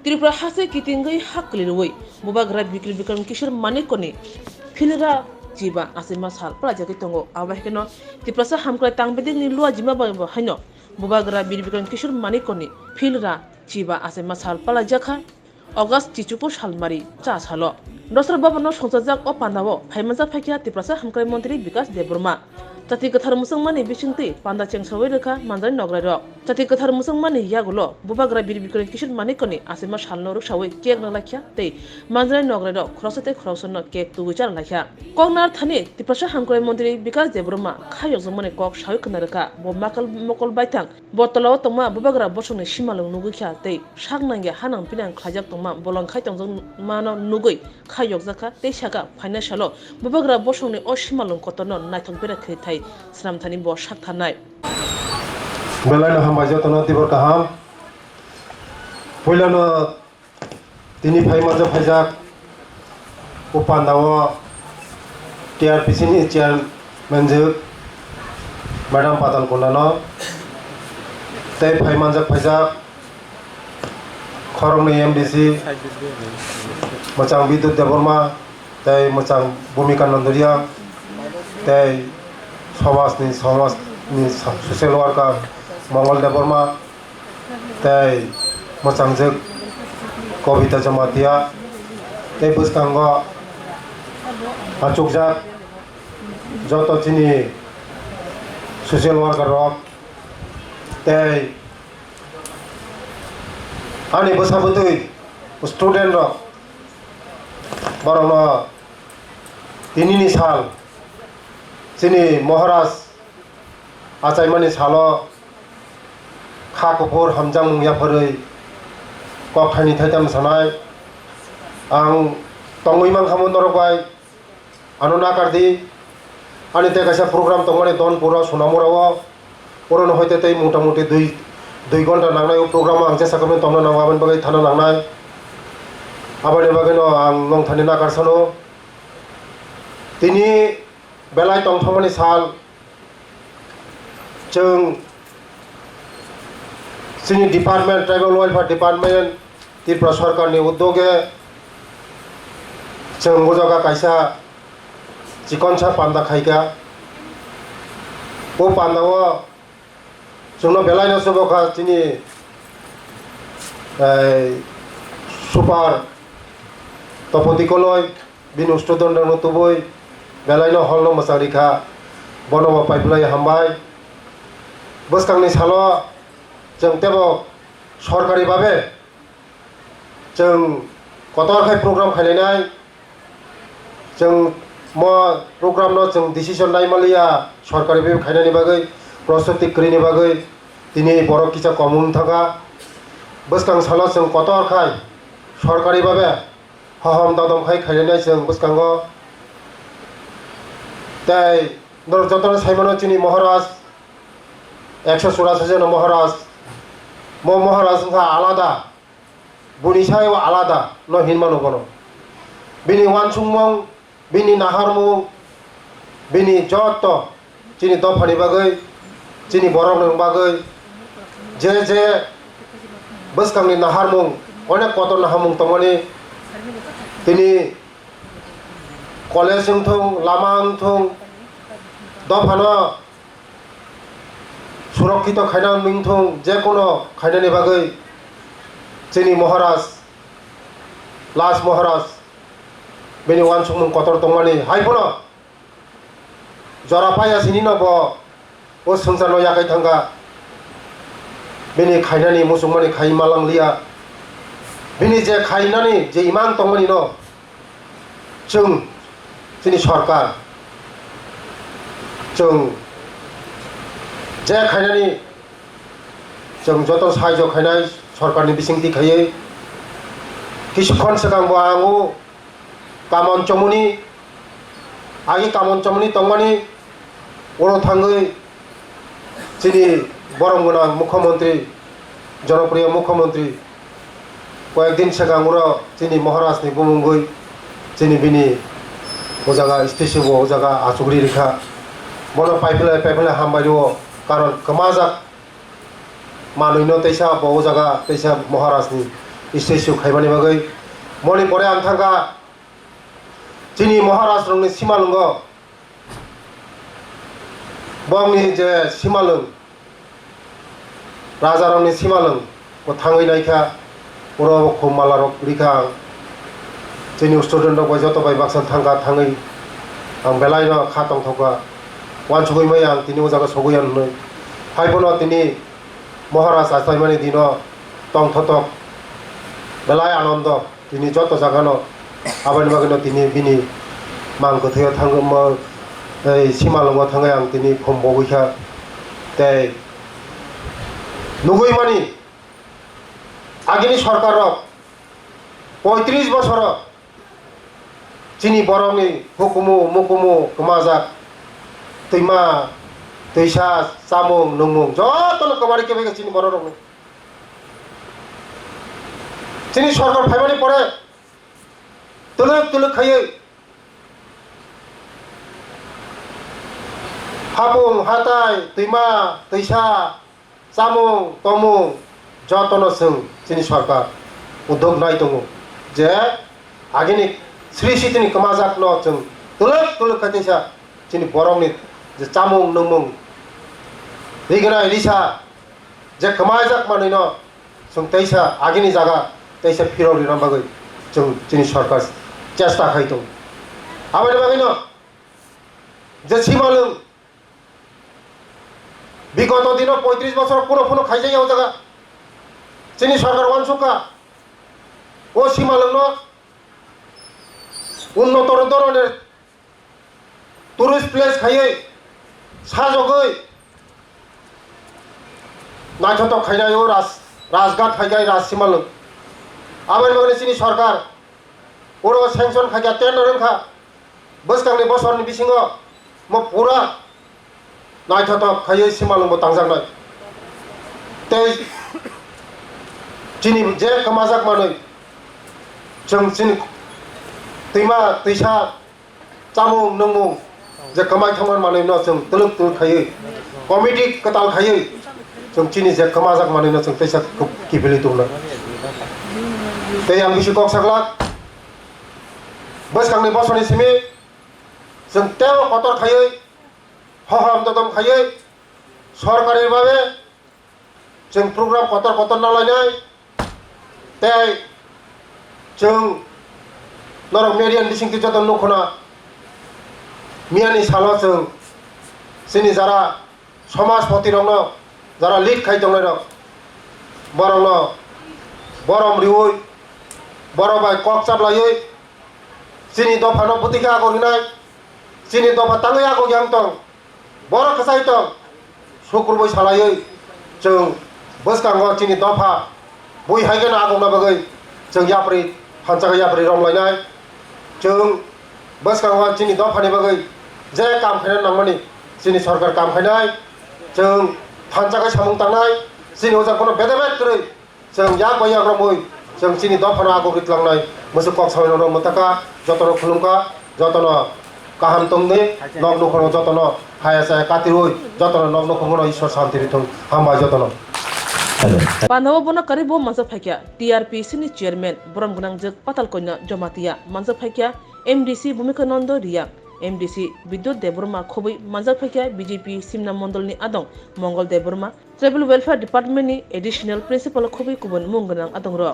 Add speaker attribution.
Speaker 1: Tripura hase kitingai haklirwoi bubagra bikri bikram kishir manikoni filra jiba ase masal praja kitongo awahkeno tiprasa hamkra tangbedi ni lua jima ba haino bubagra bikram kishir manikoni filra jiba ase masal palajaka August Chichuko Shalmari cha salo Dosra babano sonsajak o pandawo phaimanjak phaikia tiprasa hamkra mantri Bikas Deburma Tati kathar musangmani bisingti panda chengsawai rekha manjari nograi rok tati kathar musangmani yagulo bubagra birbikrani kishir manikoni asema shalno ruk sawai kek na lakhya tei manjari nograi rok khorosate khorosonno kek tu wichar lakhya koknar thani tiprasa hamkrai mantri Bikas Deburma khayok jomone kok sawi khna rekha bo makal mokol baitang botolo tongma bubagra bosongni simalung nugukya tei saknangge hanang pinang khlajak tongma bolong khai tongjong mano nugui khayok jaka tei saka financialo bubagra bosongni o simalung kotono naithok bera khritai Sramthani bo sakhanai
Speaker 2: Belai ham bajo tono tibor kaham Puilano tini phai majo phaijak upandawo TRPC ni chair manjuk Madam Patal Kondano tei phai manjak phaijak khorongni MDC Mochang Bidut Deborma tei Mochang Bhumika Nondoria tei Sawasni social worker Mongol Deborma tei Mochangjak Kobita Jamatia tei bwskanggo achukjak joto chini social worker rok tei ani bwsabutui student rok borokno tinini sal chini Maharaj achaimani salo kha kopor hamjang mungya phoroi kok khaini thaitam sanai ang tongui mang khamon norbai anona kardi ani te kaisa program tongmani don pura sonamurawo purano hoite tei motamuti 2 ঘন্টা nangnai program ang jesa kamen tongna nangwaban bagai thana nangnai abani bageno ang nong thani nakar sano tini belai tongthomani sal जों जोंनि department tribal welfare department Tripura सरकारनि उद्योगे जों मोजागा कायसा चिकनसा पान्दा खायगा वो पान्दाव जोंनो बेलायनो सबका जोंनि सुपार तपतिकलय बिनु स्टुडेन्टनो तुबै बेलायनो हलनो मोसारिखा बनवा पाइपलाय हामबाय बसखांनि सालो जों तेबो सरकारि भाबे जों कतरखाय प्रग्राम खालायनाय जों म प्रग्रामनो जों डिसिजन नायमालिया सरकारि भाबे खायनायनि बागै प्रस्तुति करिनि बागै दिनै बर' किसा कमुन थागा बसखां सालो जों कतरखाय सरकारि भाबे हहम दादमखाय खायनाय जों बसखांगो ताई जतन साइमनो चिनि महाराज 184 জন মহারাজ মহারাজা আলাদা বনিসায় আলাদা ন হিনমানো বনো বিনি ওয়ানসুংমং বিনি নাহারমুং বিনি যত চিনি দফানি বাগৈ চিনি বরং বাগৈ যে বসকাংনি নাহারমুং অনেক কত নাহারমুং তমনি তিনি কলেজ থং লামাং থং দফানো सुरक्षित खायना मिंथुं जेकोनो खायनानि बागै जोंनि महाराज लास महाराज बेनि वानसुंमं कतर तंमानि हायफोनो जरापाया सिनि नब ओ संसारनो याखै थांगा बेनि खायनानि मुसुंमानि खाय मालांलिया बेनि जे खायनानि जे इमान तंमानि न जों जोंनि सरकार जों जे खायनानि जों जत साहाय्य खायनाय सरकारनि बिसिंथि खायै किसुखन सिगांबो आंगु कामन चमुनि आगि कामन चमुनि तंमानि अर थांगै जोंनि बरम गोनां मुख्यमंत्री जनप्रिय मुख्यमंत्री कয়েকদিন सिगां जोंनि महाराजनि बुंगै जोंनि बिनि ओजागा स्टेसिबो ओजागा आसुगुरि रेखा बनो पाइपलाय हामबाय दङ कारण कमाजाक मानुइनो तैसा बहु जगह तैसा महाराजनि statue khaibani bagai moni pore amthanga chini Maharashtra ni simalungo bongni je simalung rajarangni simalung ko thangai naikha oro khomalarok rikang chini student rok joto bai baksan thanga thangai ang belai no khatong thoka wan chugoi mai ang tini ujaga sogoyan noi haibono tini Maharashtra asaimani dino tong thotok belai anondo tini joto jagano abani bagano tini bini mang ko theo thang mo ei simalungo thangai ang tini khombo bikha tei nugoi mani agini সরকার 35 বছর চিনি বরংনি হুকুমু মুকুমু কমাজাক তৈমা তৈসা চামুং নুমুং যতন কমারি কেবে চিনি বড় রং চিনি সরকার ফাইমানি পরে তুলুক তুলুক খাইয়ে হাবুং হাতাই তৈমা তৈসা চামুং তমুং যতন जों চিনি সরকার উদ্যোগ নাই দङ যে আগেনি শ্রী সিতিনি কমাজাক ন जों তুলুক তুলুক খাইতেসা চিনি বরংনি যে চামুং নুমুং রিগনা রিসা যে কমাজাক মাनै ন जों तैसा আগেনি জায়গা तैसा ফিরौলি ন बागै जों চিনি সরকার চেষ্টা খাই दङ আবানি বাগै ন যে সিমালুং বিগত দিন 35 বছর পুরো পুরো খাইছে যাও জায়গা চিনি সরকার ওয়ানসুকা ও সীমালগ্ন উন্নত ধরনের টুরিস্ট প্লেস খাইয়ে সাজগৈ নাইথত খাইনায় ও রাজঘাট খাইগাই রাজ সীমালং আবার মানে চিনি সরকার ওর স্যাংশন খাইয়া টেন্ডার খা বসকাংনি বছরনি বিসিङ म পুরা নাইথত খাইয়ে সীমালং তাंजांनाय तै चिनी जे कमाजाक मानै जों चिनी दैमा दैसा चामुं नोंमुं जे कमाय थांमान मानै न जों तुलुक तुलुक खायो कमिटि कताल खायो जों चिनी जे कमाजाक मानै न जों तैसा किफिलि दंना तै आं बिसि कक्साग्ला बसखांनि बसरनि सिमि जों तेव कतर खायो हहम ददम खायो सरकारि भाबे जों प्रग्राम कतर कतर नालायनाय तै जों नरक मेरियान बिसिंथि जतन नखना मियानि सालो जों जोंनि जारा समाजपति रंनो जारा लिड खाइ दंनाय रं बरंनो बरम रिउय बरबाय ककचाबलायै जोंनि दफानो बुतिका आगरनाय जोंनि दफा ताङै आगर yang दं बर खसाय दं सुकुरबै सालायै जों बसखांगो जोंनि दफा बय हायगोन आगौना बागै जों याप्रि हानजागा याप्रि रमलायनाय जों बसखांगो जोंनि दफानि बागै जे काम खायनाय नांमानि जोंनि सरकार काम खायनाय जों हानजागा सामुं तांनाय जोंनि अजाखौनो बेदेबेद करै जों या गया रमै जों जोंनि दफानो आगौ रितलांनाय मोसौ कक सावैनो मताका जतन खुलुमका जतन काहाम तंनि नग नखनो जतन हायासा कातिरुय जतन नग नखनो ईश्वर शांति रिथं हामबाय जतन
Speaker 1: Panawa bono karibo mansa phakya TRP sini chairman boram gunang jek patal koina jomatia mansa phakya MDC Bhumika Nando Ria MDC Bidyut Deburma khobui mansa phakya BJP Simna Mondol ni adong Mongol Deburma Tribal Welfare Department ni additional principal khobui kubun munggunang adong ro